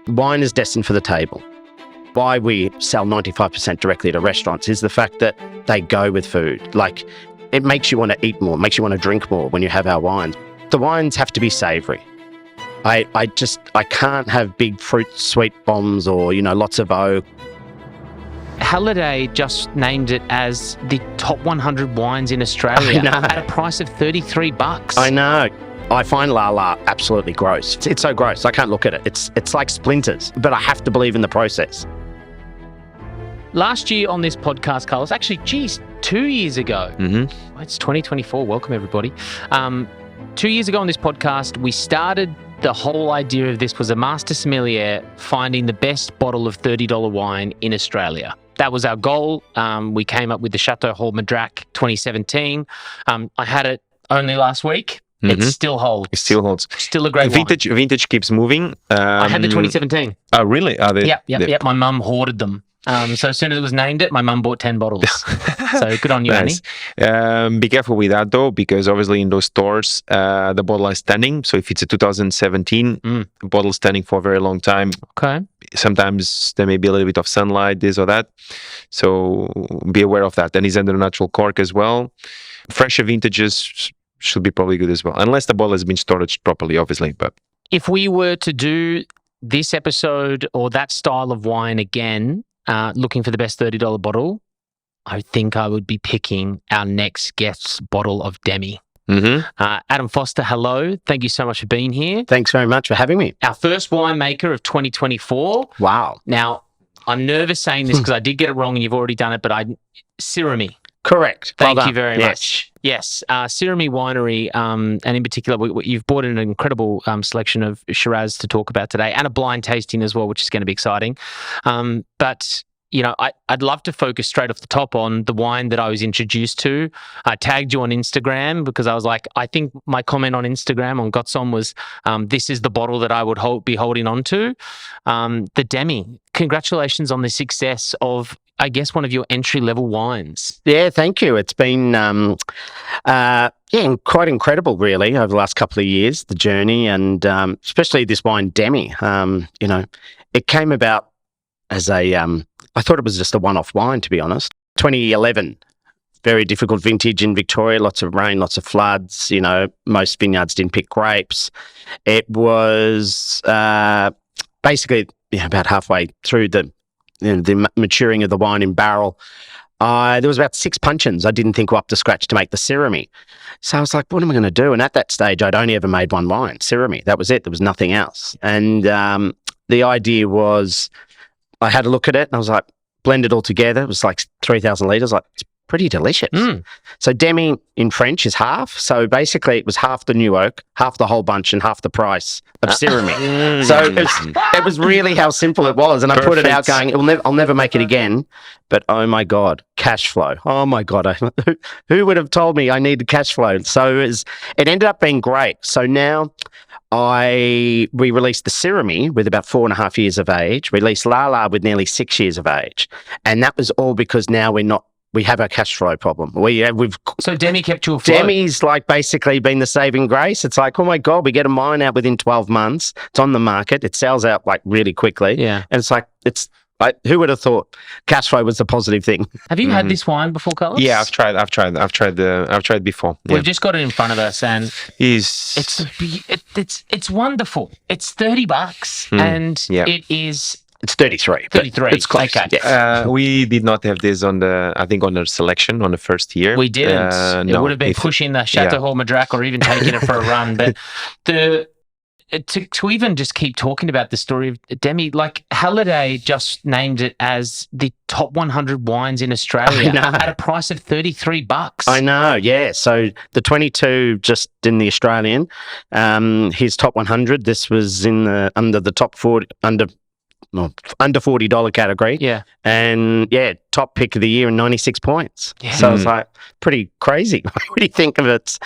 wine is destined for the table. Why we sell 95% directly to restaurants is the fact that they go with food. Like, it makes you want to eat more, makes you want to drink more when you have our wines. The wines have to be savoury. I can't have big fruit sweet bombs or, lots of oak. Halliday just named it as the top 100 wines in Australia at a price of $33. I know. I find Lala absolutely gross. It's so gross. I can't look at it. It's like splinters, but I have to believe in the process. Last year on this podcast, Carlos, actually, 2 years ago. Mm-hmm. It's 2024. Welcome, everybody. 2 years ago on this podcast, we started the whole idea of this was a Master Sommelier finding the best bottle of $30 wine in Australia. That was our goal. We came up with the Chateau Hall Madrac 2017. I had it only last week. Mm-hmm. It still holds. It still holds. Still a great wine. Vintage keeps moving. I had the 2017. Oh, really? Yep. My mum hoarded them. So as soon as it was named it, my mum bought 10 bottles. So good on you, nice. Annie. Be careful with that, though, because obviously in those stores, the bottle is standing. So if it's a 2017, the bottle is standing for a very long time. Okay. Sometimes there may be a little bit of sunlight, this or that. So be aware of that. And it's under natural cork as well. Fresher vintages should be probably good as well, unless the bottle has been stored properly, obviously. But if we were to do this episode or that style of wine again, looking for the best $30 bottle, I think I would be picking our next guest's bottle of Demi. Mm-hmm. Adam Foster, hello. Thank you so much for being here. Thanks very much for having me. Our first winemaker of 2024. Wow. Now, I'm nervous saying this because I did get it wrong and you've already done it, but Syrahmi. Correct. Thank you very much. Yes, Syrahmi Winery, and in particular, you've brought in an incredible selection of Shiraz to talk about today, and a blind tasting as well, which is going to be exciting. But I'd love to focus straight off the top on the wine that I was introduced to. I tagged you on Instagram because I was like, I think my comment on Instagram on Gotsom was, this is the bottle that I would be holding on to. The Demi. Congratulations on the success of, I guess, one of your entry-level wines. Yeah, thank you. It's been quite incredible, really, over the last couple of years, the journey, and especially this wine, Demi. It came about as I thought it was just a one-off wine, to be honest. 2011, very difficult vintage in Victoria, lots of rain, lots of floods, most vineyards didn't pick grapes. It was basically about halfway through the maturing of the wine in barrel. There was about 6 puncheons I didn't think were up to scratch to make the Syrahmi. So I was like, what am I going to do? And at that stage, I'd only ever made one wine, Syrahmi. That was it. There was nothing else. And the idea was, I had a look at it and I was like, blend it all together. It was like 3,000 litres. Like, it's pretty delicious. So Demi in French is half. So basically it was half the new oak, half the whole bunch, and half the price of Syrahmi. So it was really how simple it was. And I put it out going, I'll never make it again. But oh my God, cash flow. Oh my God. Who would have told me I needed cash flow? So it ended up being great. So now we released the Syrahmi with about 4.5 years of age. We released Lala with nearly 6 years of age. And that was all because now we have a cash flow problem. So Demi kept you afloat. Demi's like basically been the saving grace. It's like, oh my God, we get a wine out within 12 months. It's on the market. It sells out like really quickly. Yeah. And it's like, who would have thought cash flow was the positive thing? Have you had this wine before, Carlos? Yeah, I've tried before. Yeah. We've just got it in front of us, and it's wonderful. It's $30, and it is. It's 33. 33. It's close. Okay. Yes. We did not have this on the selection on the first year. We didn't. It would have been pushing the Chateau Hall Madrac or even taking it for a run. But to even just keep talking about the story of Demi, like Halliday just named it as the top 100 wines in Australia at a price of $33. I know, yeah. So the 22 just in the Australian, his top 100. This was under the top 40 under $40 category. Yeah. And top pick of the year and 96 points. Yeah. So it's like pretty crazy. What do you think of it?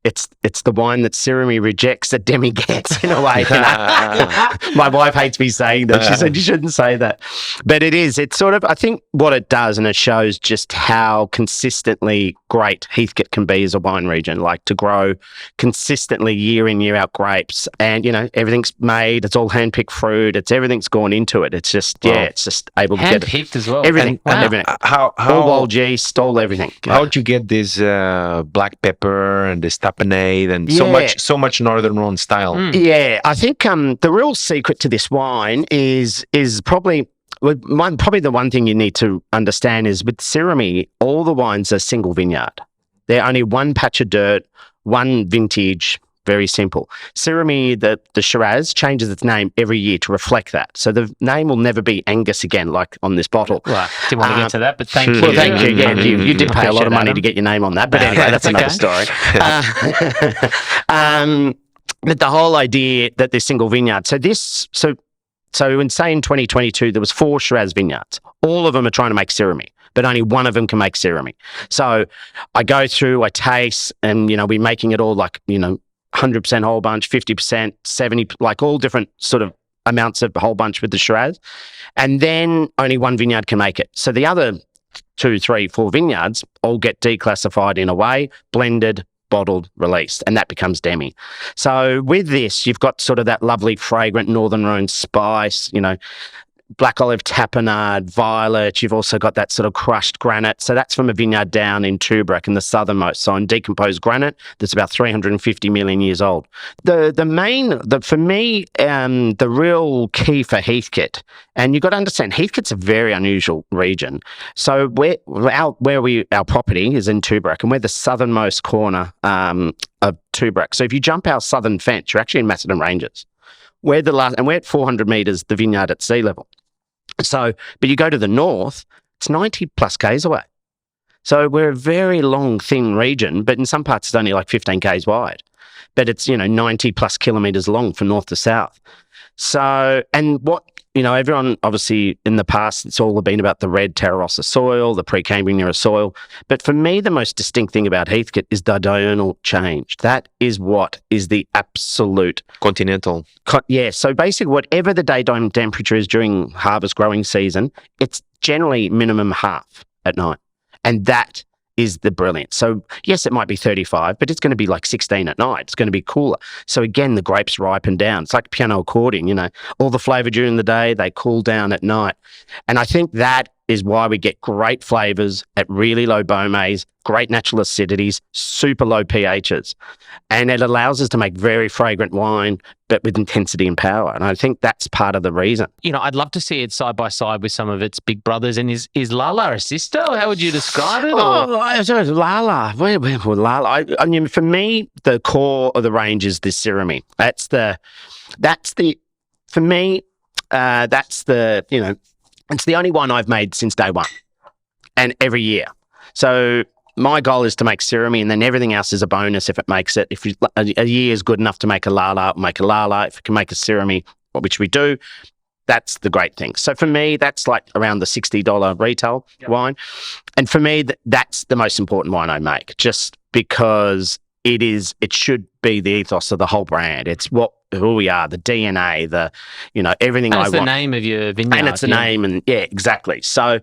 it's the wine that Syrahmi rejects that Demi gets in a way. You know? My wife hates me saying that. She said you shouldn't say that, but it is. It's sort of, I think what it does, and it shows just how consistently great Heathcote can be as a wine region, like to grow consistently year in, year out grapes. And, you know, everything's made, it's all hand-picked fruit, everything's gone into it. It's just, it's just able to get hand-picked as well. everything. Wow. Everything. How All wild yeast, all everything. how'd you get this black pepper and this tapenade and so much Northern Rhone style? Yeah, I think the real secret to this wine is probably probably the one thing you need to understand is with Syrahmi, all the wines are single vineyard. They're only one patch of dirt, one vintage. Very simple. Syrahmi, the Shiraz, changes its name every year to reflect that. So the name will never be Angus again, like on this bottle. Right. Didn't want to get to that, but thank you. Well, thank you. Yeah, you did pay a lot of money to get your name on that. But anyway, that's another story. But the whole idea that there's single vineyard. So in 2022, there was 4 Shiraz vineyards. All of them are trying to make Syrahmi, but only one of them can make Syrahmi. So I go through, I taste, and, you know, we're making it all like, you know, 100% whole bunch, 50%, 70, like all different sort of amounts of whole bunch with the Shiraz. And then only one vineyard can make it. So the other 2, 3, 4 vineyards all get declassified in a way, blended, bottled, released, and that becomes Demi. So with this, you've got sort of that lovely fragrant Northern Rhone spice, you know, black olive tapenade, violet. You've also got that sort of crushed granite. So that's from a vineyard down in Tubrac in the southernmost. So on decomposed granite, that's about 350 million years old. For me, the real key for Heathcote, and you've got to understand, Heathcote's a very unusual region. So our property is in Tubrac, and we're the southernmost corner of Tubrac. So if you jump our southern fence, you're actually in Macedon Ranges. We're at 400 metres, the vineyard at sea level. So, but you go to the north, it's 90 plus k's away. So we're a very long, thin region, but in some parts it's only like 15 k's wide. But it's, you know, 90 plus kilometres long from north to south. So, and what, you know, everyone obviously in the past, it's all been about the red Terra Rossa soil, the Precambrian era soil. But for me, the most distinct thing about Heathcote is the diurnal change. That is what is the absolute Continental. So basically, whatever the daytime temperature is during harvest growing season, it's generally minimum half at night. And that is the brilliance. So yes, it might be 35, but it's going to be like 16 at night. It's going to be cooler. So again, the grapes ripen down. It's like piano accordion, you know, all the flavour during the day, they cool down at night. And I think that is why we get great flavours at really low BOMAs, great natural acidities, super low pHs. And it allows us to make very fragrant wine, but with intensity and power. And I think that's part of the reason. You know, I'd love to see it side by side with some of its big brothers. And is Lala a sister? How would you describe it? Lala. Lala. I mean, for me, the core of the range is this Syrahmi. You know, it's the only one I've made since day one, and every year. So my goal is to make Syrahmi, and then everything else is a bonus if it makes it. If a year is good enough to make a Lala, make a Lala. If it can make a Syrahmi, which we do, that's the great thing. So for me, that's like around the $60 retail wine. And for me, that's the most important wine I make, just because it should be the ethos of the whole brand. It's who we are, the DNA, everything I want. It's the name of your vineyard. And it's the name, and exactly. So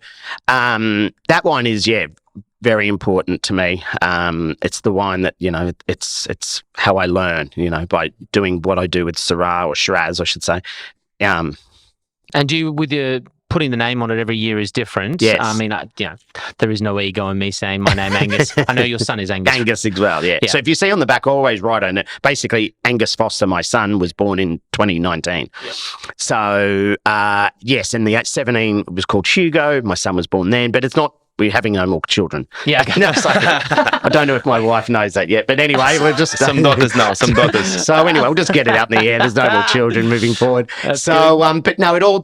that wine is, very important to me. It's the wine that, you know, it's how I learn, you know, by doing what I do with Syrah or Shiraz, I should say. And you, with your putting the name on it every year is different. Yes. I mean, there is no ego in me saying my name Angus. I know your son is Angus. Angus as well, yeah. So if you see on the back, always write on it. Basically, Angus Foster, my son, was born in 2019. Yep. So, yes, and the 17 was called Hugo. My son was born then, but it's not. We're having no more children. Yeah. Okay. No, I don't know if my wife knows that yet. But anyway, we're just... Some daughters now, some daughters. So anyway, we'll just get it out in the air. There's no more children moving forward. That's so, good. But no, it all,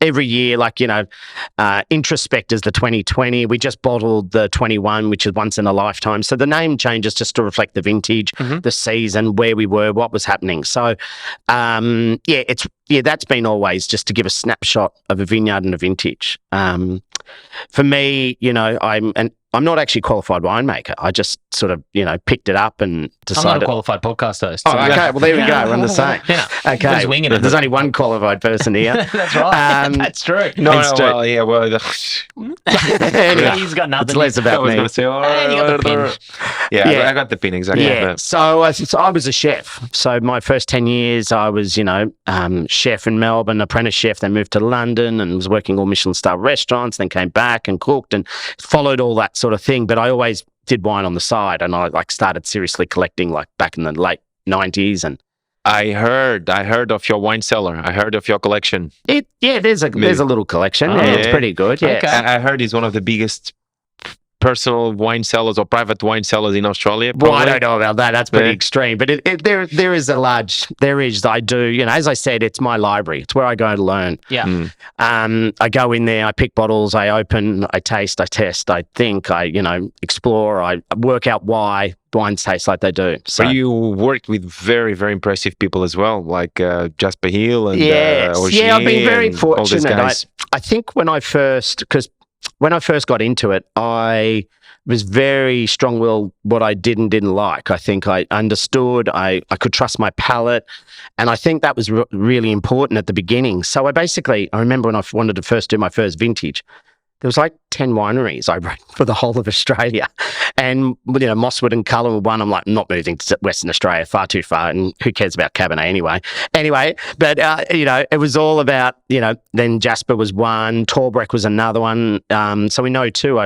every year, Introspect is the 2020. We just bottled the 21, which is once in a lifetime. So the name changes just to reflect the vintage, the season, where we were, what was happening. So, it's yeah, that's been always just to give a snapshot of a vineyard and a vintage. For me, I'm not actually a qualified winemaker. I just sort of, picked it up and decided. I'm not a qualified podcast host. Oh, okay. Well, there we go. We're on the same. Yeah. Okay. Just winging it. There's only one qualified person here. That's right. That's true. Anyway, He's got nothing. it's less about I was me. going to say, And you got the pin. yeah, I got the pin, exactly. Yeah. So I was a chef. So my first 10 years, I was, chef in Melbourne, apprentice chef, then moved to London and was working all Michelin-star restaurants, then came back and cooked and followed all that sort of thing. But I always did wine on the side, and I started seriously collecting back in the late 90s. And I heard of your wine cellar. I heard of your collection. there's a little collection. Oh, yeah, it's yeah. pretty good. Yeah. Okay. I heard it's one of the biggest personal wine cellars or private wine cellars in Australia. Well, I probably. don't know about that. That's pretty Yeah. extreme. But I do, as I said, it's my library. It's where I go to learn. Yeah. I go in there, I pick bottles, I open, I taste, I test, I think, I explore, I work out why wines taste like they do. So But you worked with very, very impressive people as well, like Jasper Hill and yes, Ogier I've been very and all these fortunate. guys. I think when I first got into it, I was very strong-willed what I did and didn't like. I think I understood, I could trust my palate, and I think that was really important at the beginning. So I remember when I wanted to first do my first vintage, there was 10 wineries I wrote for the whole of Australia. And, Mosswood and Cullen were one. I'm like, I'm not moving to Western Australia, far too far. And who cares about Cabernet anyway? But, it was all about, then Jasper was one, Torbreck was another one. So we know too,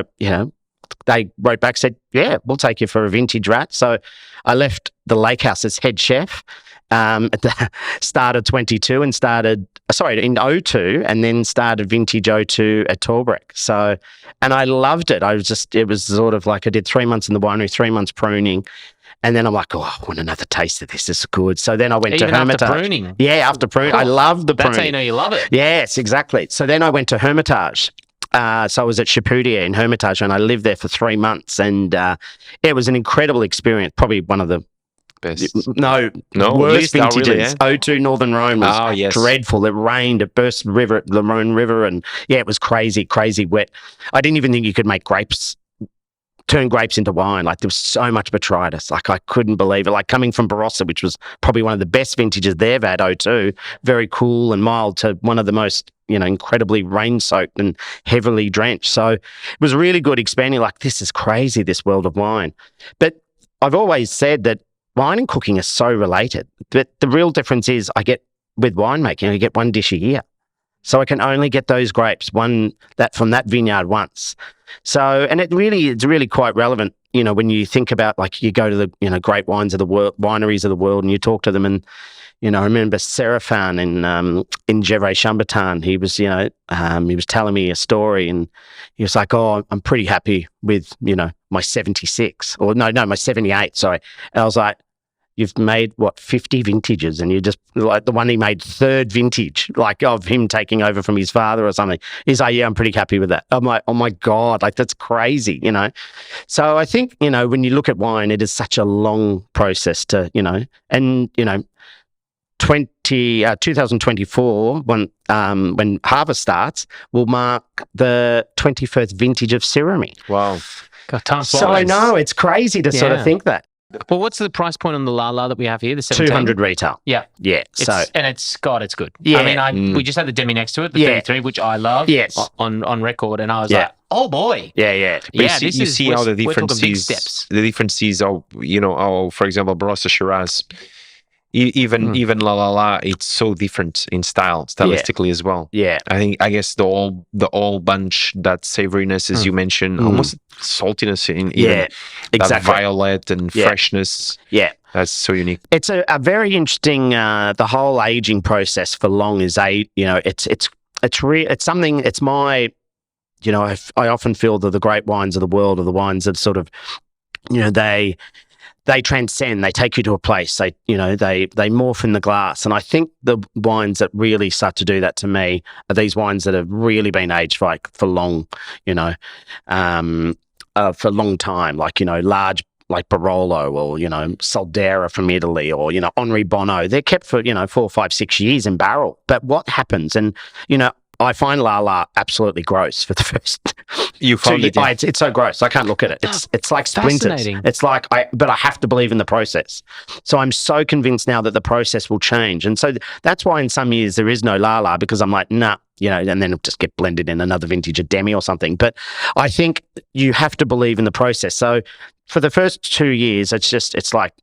they wrote back, said, yeah, we'll take you for a vintage rat. So I left the Lake House as head chef at the start of 22 and in 02 and then started vintage 02 at Torbreck. So, and I loved it. It was sort of like I did 3 months in the winery, 3 months pruning. And then I'm like, I want another taste of this. This is good. So then I went Even to Hermitage. after pruning? Yeah, after pruning. I love the pruning. That's how you know you love it. Yes, exactly. So then I went to Hermitage. So I was at Chapoutier in Hermitage and I lived there for 3 months. And it was an incredible experience. Probably one of the Best. worst vintages. Really, yeah? 02 Northern Rhone was dreadful. It rained. It burst the Rhone River. And it was crazy, crazy wet. I didn't even think you could make turn grapes into wine. There was so much botrytis. I couldn't believe it. Coming from Barossa, which was probably one of the best vintages they've had, 02, very cool and mild, to one of the most, incredibly rain-soaked and heavily drenched. So it was really good expanding. This is crazy, this world of wine. But I've always said that wine and cooking are so related. But the real difference is with winemaking, I get one dish a year. So I can only get those grapes from that vineyard once. So, and it's really quite relevant, when you think about you go to the, great wines of the world, wineries of the world, and you talk to them. And, I remember Séraphin in Gevrey-Chambertin, he was telling me a story and he was like, oh, I'm pretty happy with, my 76 or my 78. Sorry. And I was like, you've made 50 vintages, and you just the one he made third vintage, of him taking over from his father or something. He's like, yeah, I'm pretty happy with that. I'm like, oh my God, that's crazy, So I think, when you look at wine, it is such a long process to, and 2024, when harvest starts, will mark the 21st vintage of Syrahmi. Wow. God, time So flies. I know it's crazy to sort of Yeah. think that. Well, what's the price point on the Lala that we have here? The 17? 200 retail. Yeah. Yeah. It's good. Yeah. I mean, we just had the Demi next to it, the Yeah. 33, which I love. Yes. On record, and I was Yeah. like, oh boy. Yeah. But Yeah, you see how the we're talking big differences, steps. for example, Barossa Shiraz, even La, it's so different in stylistically as well. Yeah. I guess the all bunch, that savoriness, as you mentioned, almost saltiness in even that violet and freshness. Yeah. That's so unique. It's a very interesting, the whole aging process for long is it's something, it's my, I often feel that the great wines of the world are the wines that sort of, they transcend, they take you to a place, they morph in the glass. And I think the wines that really start to do that to me are these wines that have really been aged for long, for a long time, large like Barolo or, Soldera from Italy or, Henri Bonneau. They're kept for, 4, 5, 6 years in barrel. But what happens? And, I find Lala absolutely gross for the first You found it, yeah. It's so gross. I can't look at it. It's like splinters. Fascinating. It's like, but I have to believe in the process. So I'm so convinced now that the process will change. And so that's why in some years there is no Lala, because I'm like, nah, and then it'll just get blended in another vintage, a Demi or something. But I think you have to believe in the process. So for the first 2 years, it's like,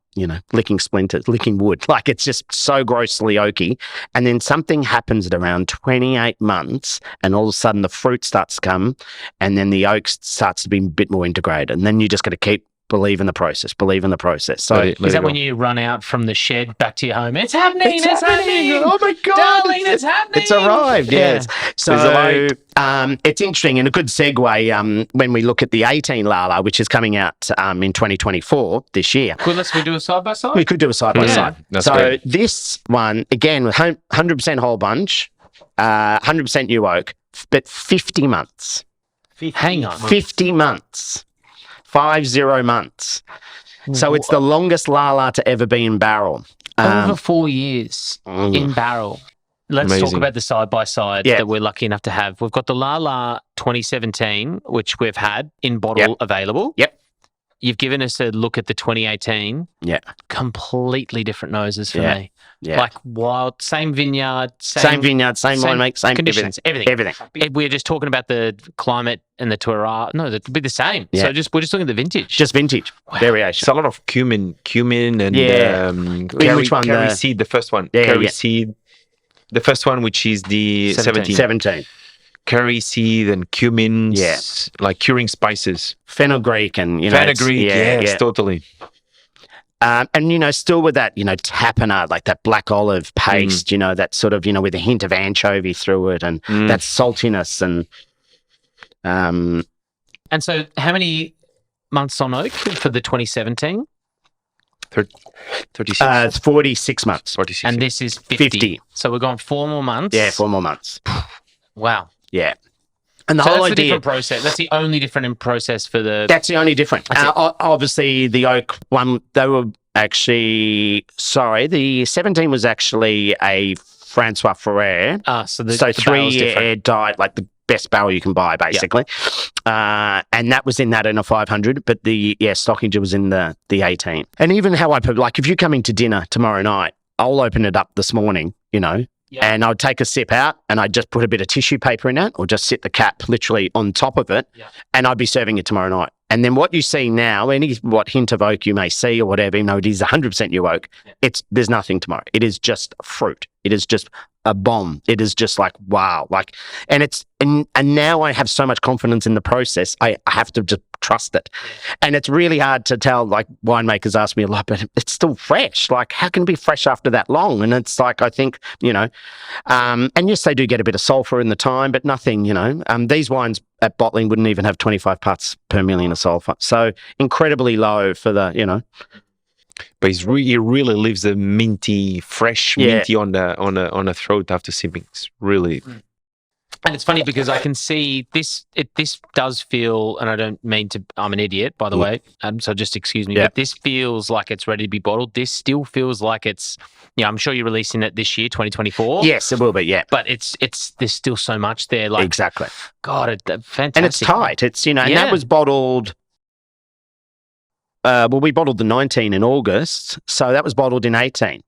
licking splinters, licking wood. Like, it's just so grossly oaky. And then something happens at around 28 months, and all of a sudden the fruit starts to come, and then the oak starts to be a bit more integrated. And then you just got to keep believe in the process. So is that when you run out from the shed back to your home? It's happening. It's happening. Oh my God. Darling, it's happening. It's arrived. Yeah. Yes. So it's interesting and a good segue when we look at the 18 Lala, which is coming out in 2024 this year. Could we do a side by side? We could do a side by side. That's so great. This one, again, with 100% whole bunch, 100% new oak, but 50 months. Hang on. 50 months. 50 months. So it's the longest Lala to ever be in barrel. Over 4 years in barrel. Let's talk Amazing. about the side by side Yeah. that we're lucky enough to have. We've got the Lala 2017, which we've had in bottle available. Yep. You've given us a look at the 2018. Yeah. Completely different noses for me. Yeah. Like wild, same vineyard, Same vineyard, same winemaker, same conditions, everything. We're just talking about the climate and the terroir. No, that'd be the same. Yeah. So we're just looking at the vintage. Just vintage variation. It's a lot of cumin and Which one? Curry seed, the first one. Yeah, Curry yeah. seed. The first one, which is the 17. Curry seed and cumins, like curing spices. Fenugreek and, Fenugreek, yes, totally. And, still with that, tapenade, like that black olive paste, that sort of, with a hint of anchovy through it and that saltiness And so how many months on oak for the 2017? 36. it's 46 months. 46. And this is 50. 50. So we're going 4 more months. Yeah, 4 more months. Wow. Yeah. And the So whole that's the idea... different process. That's the only different in process for the... That's the only difference. Obviously, the oak one, they were actually... Sorry, the 17 was actually a Francois Ferrer. so the 3-year air diet, like the best barrel you can buy, basically. And that was in that in a 500, but the Stockinger was in the 18. And even how I put, like, if you come into dinner tomorrow night, I'll open it up this morning, and I'd take a sip out and I'd just put a bit of tissue paper in it or just sit the cap literally on top of it, and I'd be serving it tomorrow night. And then what you see now, what hint of oak you may see or whatever, it is 100% new oak, there's nothing tomorrow. It is just fruit. It is just a bomb. It is just like, wow. Like, and now I have so much confidence in the process, I have to just trust it. And it's really hard to tell, like, winemakers ask me a lot, but it's still fresh. Like, how can it be fresh after that long? And it's like, I think, and yes, they do get a bit of sulfur in the time, but nothing, these wines at bottling wouldn't even have 25 parts per million of sulfur. So incredibly low for the, But it really leaves a minty, fresh minty on the throat after sipping. It's really... And it's funny because I can see this does feel, and I don't mean to, I'm an idiot, by the way, so just excuse me, but this feels like it's ready to be bottled. This still feels like it's, I'm sure you're releasing it this year, 2024. Yes, it will be, yeah. But there's still so much there. Like, exactly. God, fantastic. And it's tight. It's, and that was bottled, we bottled the 19 in August, so that was bottled in 18.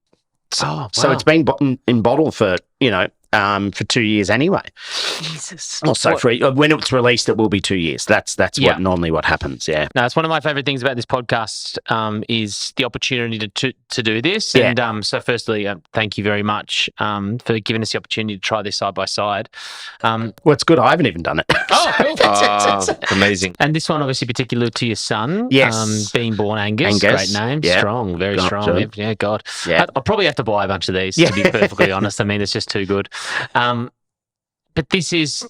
So it's been in bottle for, for 2 years anyway. Jesus. Also, when it's released, it will be 2 years. That's normally what happens. Yeah. No, it's one of my favorite things about this podcast is the opportunity to do this. Yeah. And so, firstly, thank you very much for giving us the opportunity to try this side by side. Well, it's good. I haven't even done it. Oh, cool. Amazing. And this one, obviously, particular to your son. Yes. Being born Angus. Great name. Yeah. Strong. Very strong. Yeah, God. Yeah. I'll probably have to buy a bunch of these, to be perfectly honest. I mean, it's just too good. But this is,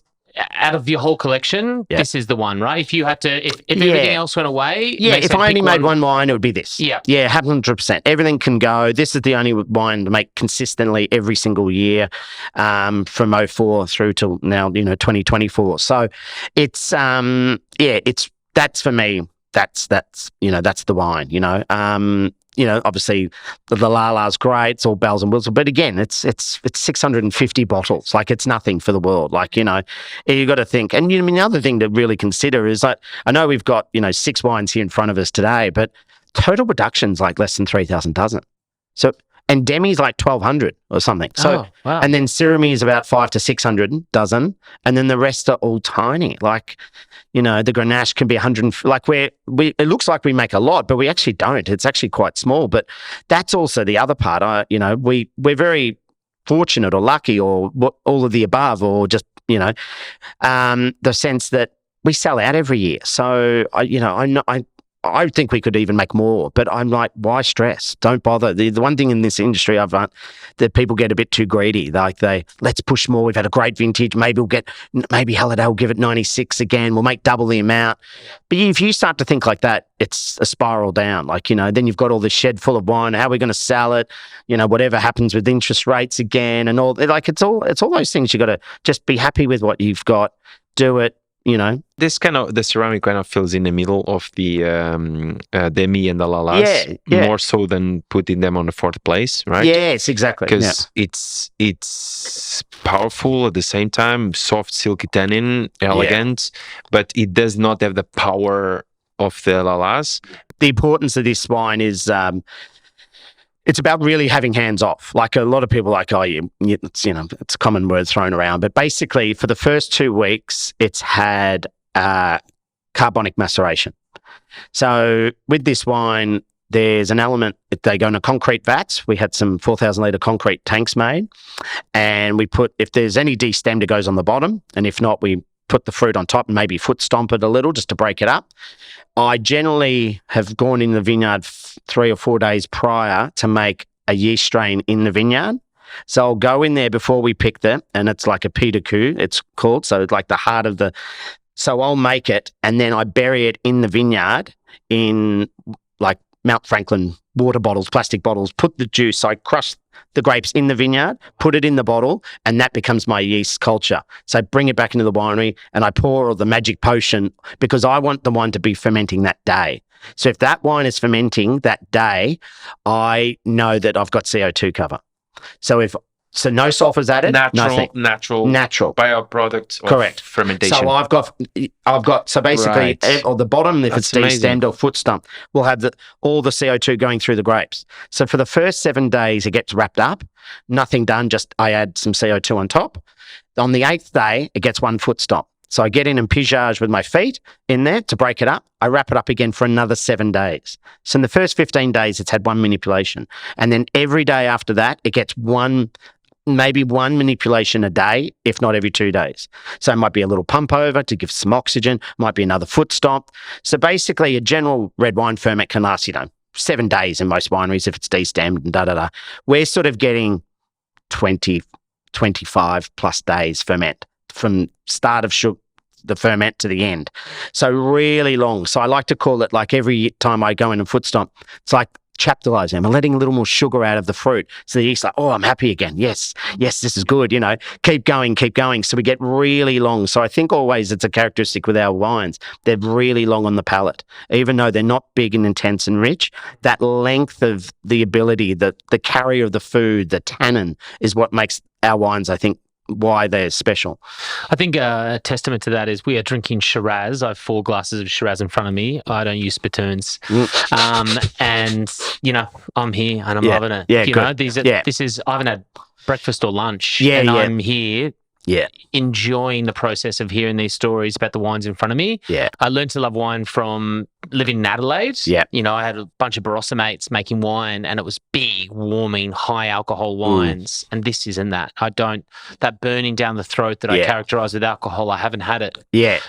out of your whole collection, this is the one, right? If you had to, if everything else went away, if I only made one wine, it would be this. Yeah, 100%. Everything can go. This is the only wine to make consistently every single year, from 04 through till now, 2024. So it's, that's for me that's the wine. Obviously the Lala's great. It's all bells and whistles, but again, it's 650 bottles. Like, it's nothing for the world. Like, you got to think. And the other thing to really consider is, like, I know we've got 6 wines here in front of us today, but total production's like less than 3,000 dozen. So, and Demi's like 1,200 or something. So, wow. And then Syrahmi is about 500 to 600 dozen, and then the rest are all tiny. Like, the Grenache can be 100. Like, it looks like we make a lot, but we actually don't. It's actually quite small. But that's also the other part. We're very fortunate or lucky or all of the above, or just the sense that we sell out every year. So I think we could even make more, but I'm like, why stress? Don't bother. The one thing in this industry I've learned, that people get a bit too greedy. Like, let's push more. We've had a great vintage. Maybe Halliday will give it 96 again. We'll make double the amount. But if you start to think like that, it's a spiral down. Like, then you've got all this shed full of wine. How are we going to sell it? Whatever happens with interest rates again and all. Like, it's all those things. You got to just be happy with what you've got. Do it. This the ceramic kind of fills in the middle of the Demi and the Lalas, more so than putting them on the 4th place, right? Yes, exactly. Because it's powerful at the same time, soft, silky tannin, elegant, but it does not have the power of the Lalas. The importance of this wine is it's about really having hands off. Like, a lot of people are like, it's a common word thrown around, but basically for the first 2 weeks, it's had carbonic maceration. So with this wine, there's an element, they go into concrete vats. We had some 4,000 litre concrete tanks made, and we put, if there's any destemmed, it goes on the bottom, and if not, we put the fruit on top and maybe foot stomp it a little just to break it up. I generally have gone in the vineyard 3 or 4 days prior to make a yeast strain in the vineyard. So I'll go in there before we pick them, and it's like a pied de coup, it's called. So it's like the heart of so I'll make it, and then I bury it in the vineyard in like Mount Franklin water bottles, plastic bottles, put the juice. I crush the grapes in the vineyard, put it in the bottle, and that becomes my yeast culture. So I bring it back into the winery and I pour the magic potion, because I want the wine to be fermenting that day. So if that wine is fermenting that day, I know that I've got CO2 cover. So no sulfurs added, nothing. Natural bioproduct of Correct. fermentation. So I've got so basically, or the bottom, if it's destemmed or foot stump, will have all the CO2 going through the grapes. So for the first 7 days, it gets wrapped up, nothing done, just I add some CO2 on top. On the 8th day, it gets 1 foot stomp. So I get in and pigeage with my feet in there to break it up. I wrap it up again for another 7 days. So in the first 15 days, it's had 1 manipulation. And then every day after that, it gets maybe one manipulation a day, if not every 2 days. So it might be a little pump over to give some oxygen, might be another foot stomp. So basically, a general red wine ferment can last, 7 days in most wineries if it's destemmed and da-da-da. We're sort of getting 20, 25 plus days ferment from start of the ferment to the end. So really long. So I like to call it, like, every time I go in and foot stomp, it's like chaptalizing. I'm letting a little more sugar out of the fruit. So the yeast like, oh, I'm happy again. Yes, this is good. Keep going. So we get really long. So I think always it's a characteristic with our wines. They're really long on the palate. Even though they're not big and intense and rich, that length of the ability, the carrier of the food, the tannin is what makes our wines, I think, why they're special. I think a testament to that is we are drinking Shiraz. I have 4 glasses of Shiraz in front of me. I don't use spittoons. And, I'm here and I'm loving it. Yeah, this is, I haven't had breakfast or lunch. I'm here enjoying the process of hearing these stories about the wines in front of me. Yeah. I learned to love wine from living in Adelaide. Yeah. I had a bunch of Barossa mates making wine, and it was big, warming, high alcohol wines. And this isn't that. That burning down the throat that I characterize with alcohol, I haven't had it. Yeah.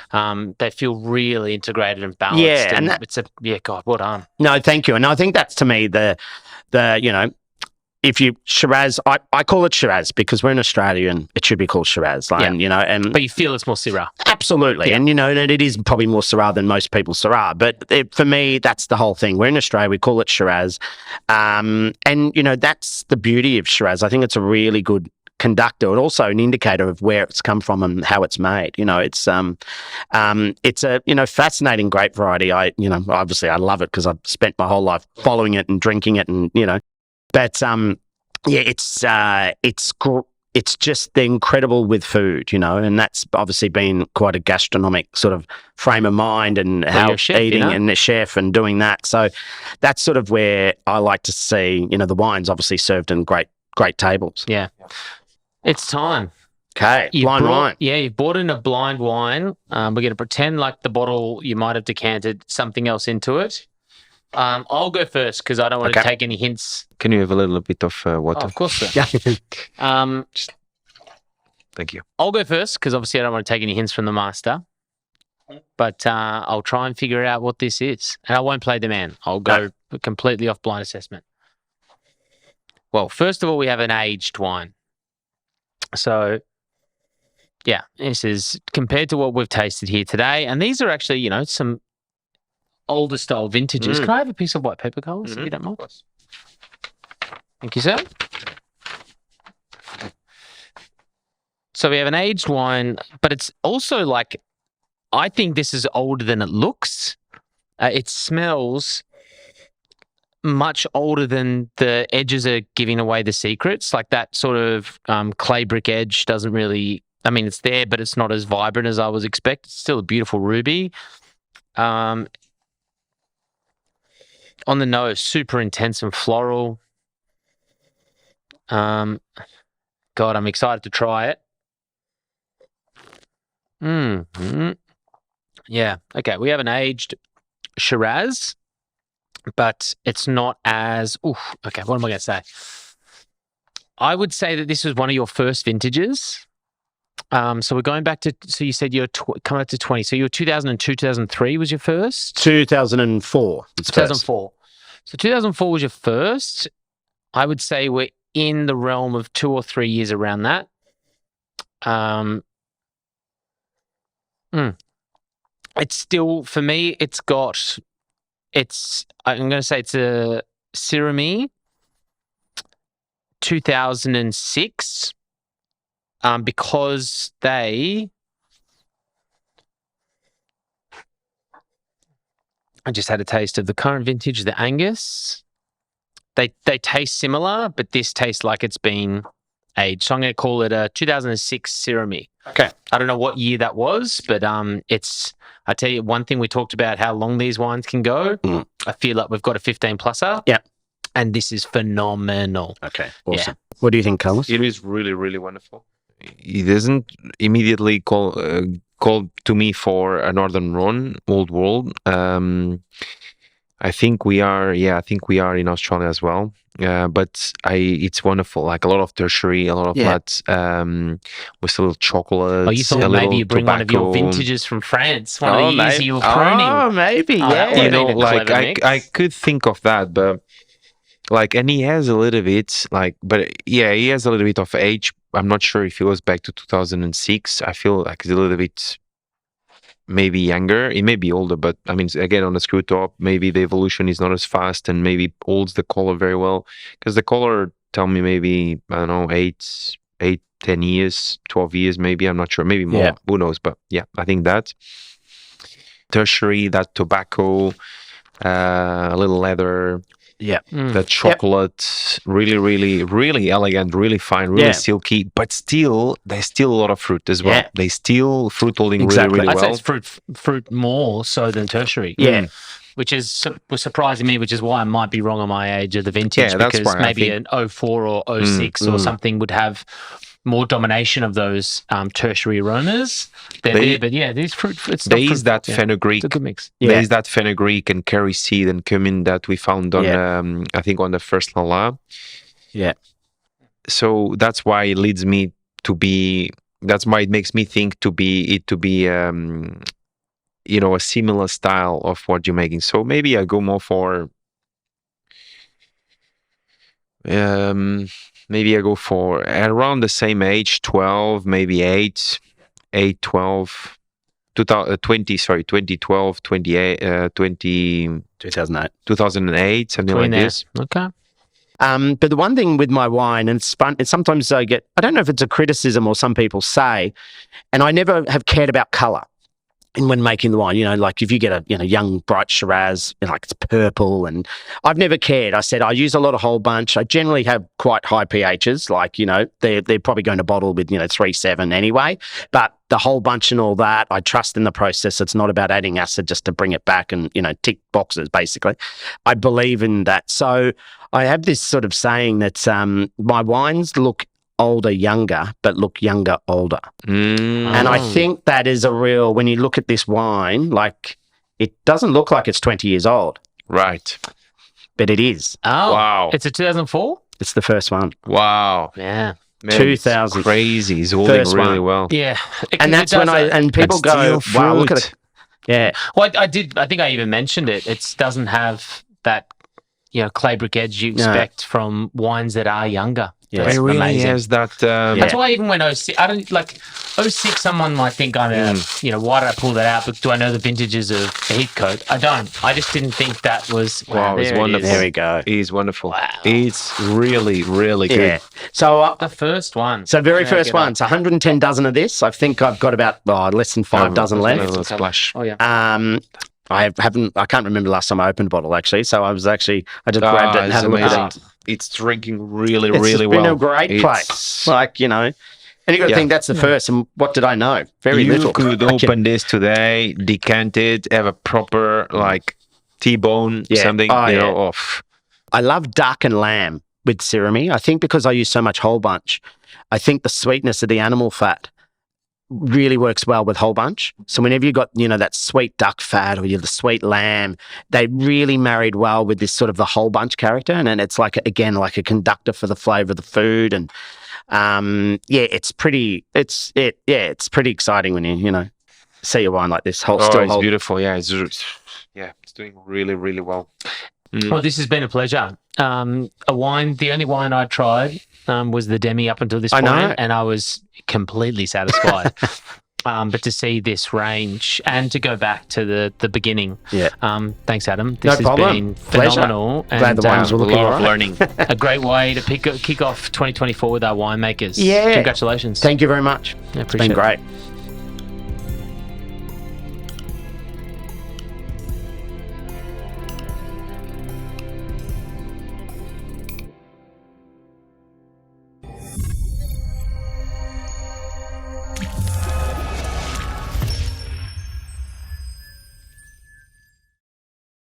They feel really integrated and balanced. Yeah. And God, well done. No, thank you. And I think that's, to me, if you Shiraz, I call it Shiraz because we're in Australia and it should be called Shiraz. But you feel it's more Syrah. Absolutely. Yeah. And that it is probably more Syrah than most people Syrah. But for me, that's the whole thing. We're in Australia, we call it Shiraz. And that's the beauty of Shiraz. I think it's a really good conductor, but also an indicator of where it's come from and how it's made. It's a fascinating grape variety. Obviously I love it because I've spent my whole life following it and drinking it, and but it's just incredible with food, and that's obviously been quite a gastronomic sort of frame of mind, and how you're a chef, eating and a chef and doing that. So that's sort of where I like to see, the wines obviously served in great tables. Yeah. It's time. Okay, blind wine. Yeah, you've bought in a blind wine. We're going to pretend like the bottle, you might have decanted something else into it. I'll go first because I don't want to take any hints. Can you have a little bit of water? Oh, of course, sir. Thank you. I'll go first because obviously I don't want to take any hints from the master. But I'll try and figure out what this is. And I won't play the man. I'll go completely off blind assessment. Well, first of all, we have an aged wine. So, yeah, this is compared to what we've tasted here today. And these are actually, some older style vintages. Can I have a piece of white paper, Carlos, if you don't mind? Thank you, sir. So we have an aged wine, but it's also like, I think this is older than it looks. It smells much older than the edges are giving away the secrets. Like that sort of clay brick edge doesn't really, it's there, but it's not as vibrant as I was expecting. It's still a beautiful ruby. On the nose, super intense and floral. God, I'm excited to try it. Yeah. Okay. We have an aged Shiraz, but it's not as. Okay. What am I going to say? I would say that this was one of your first vintages. So we're going back to. So you said you're coming up to 20. So you're 2002, 2003 was your first. 2004. 2004. So 2004 was your first. I would say we're in the realm of 2 or 3 years around that. It's still, for me, I'm going to say it's a Syrahmi 2006, because I just had a taste of the current vintage, the Angus. They taste similar, but this tastes like it's been aged. So I'm going to call it a 2006 Syrahmi. Okay. I don't know what year that was, but I tell you one thing, we talked about how long these wines can go. I feel like we've got a 15 pluser. Yeah. And this is phenomenal. Okay. Awesome. Yeah. What do you think, Carlos? It is really, really wonderful. It doesn't immediately call to me for a Northern Rhone, Old World. I think we are in Australia as well. But it's wonderful. Like a lot of tertiary, a lot of that with a little chocolate. Oh, you thought maybe you bring one of your vintages from France, one of the years you were pruning. Oh, maybe, yeah. I could think of that, but and he has a little bit he has a little bit of age. I'm not sure if it goes back to 2006. I feel like it's a little bit maybe younger. It may be older, but again, on the screw top, maybe the evolution is not as fast and maybe holds the color very well. Because the color, tell me maybe, I don't know, 8, 10 years, 12 years, maybe. I'm not sure. Maybe more. Yeah. Who knows? But yeah, I think that. Tertiary, that tobacco, a little leather. Yeah. The chocolate, really, really, really elegant, really fine, really silky, but there's still a lot of fruit as well. They still fruit holding really, really well. I'd say it's fruit more so than tertiary. Yeah. Which was surprising me, which is why I might be wrong on my age of the vintage, because maybe an 04 or 06 or something would have more domination of those tertiary aromas. But these fruit. There is that fenugreek. It's a good mix. There is that fenugreek and curry seed and cumin that we found on, I think, on the first Lala. Yeah. So that's why it leads me to be. That's why it makes me think to be a similar style of what you're making. So maybe I go more for. Maybe I go for around the same age, 12, maybe 8, 12, 2012, 2008, 2008, 2008, something like this. Okay. But the one thing with my wine, and it's fun, and sometimes I don't know if it's a criticism or some people say, and I never have cared about colour. And when making the wine, like if you get a young bright Shiraz, like it's purple, and I've never cared. I said I use a lot of whole bunch. I generally have quite high pHs, like they're probably going to bottle with 3.7 anyway. But the whole bunch and all that, I trust in the process. It's not about adding acid just to bring it back and tick boxes. Basically, I believe in that. So I have this sort of saying that my wines look older, younger, but look younger, older. And I think that is a real, when you look at this wine, like it doesn't look like it's 20 years old. Right. But it is. Oh, Wow. It's a 2004? It's the first one. Wow. Yeah. Man, 2000. it's crazy. He's holding First really one. well. Yeah. And that's when and people go, steel wow, look at fruit. it. Yeah. Well, I think I even mentioned it. It doesn't have that, clay brick edge you expect from wines that are younger. Yeah. That's It really amazing. has that. That's why even when 06, I don't like 06, someone might think I'm why did I pull that out? But do I know the vintages of Heathcote? I don't. I just didn't think that was, Wow, it's there it wonderful. is. There we go. He's wonderful. Wow. It's really, really good. Yeah. So, The first one. very Yeah, first get one. up. It's 110 dozen of this. I think I've got about less than 5 dozen A left. little splash. Oh, yeah. I can't remember the last time I opened a bottle actually. So I just grabbed it and It's had a look at amazing. it. It's drinking really, It's really been well. a great It's- place. And you got to think that's the first. And what did I know? Very you little. could open this today, decant it, have a proper T-bone, Yeah. something, Oh, yeah. off. I love duck and lamb with Syrahmi. I think because I use so much whole bunch, I think the sweetness of the animal fat really works well with whole bunch. So whenever you got, that sweet duck fat or the sweet lamb, they really married well with this sort of the whole bunch character. And then it's like a conductor for the flavor of the food. And it's pretty exciting when you see a wine like this. It's beautiful. Yeah, it's doing really, really well. Well, this has been a pleasure. The only wine I tried was the Demi up until this point, know. and I was completely satisfied. But to see this range and to go back to the beginning, thanks, Adam. This has been phenomenal. Pleasure. Glad the wines were looking all right. Learning. A great way to kick off 2024 with our winemakers. Yeah. Congratulations. Thank you very much. I It's been appreciate it. great.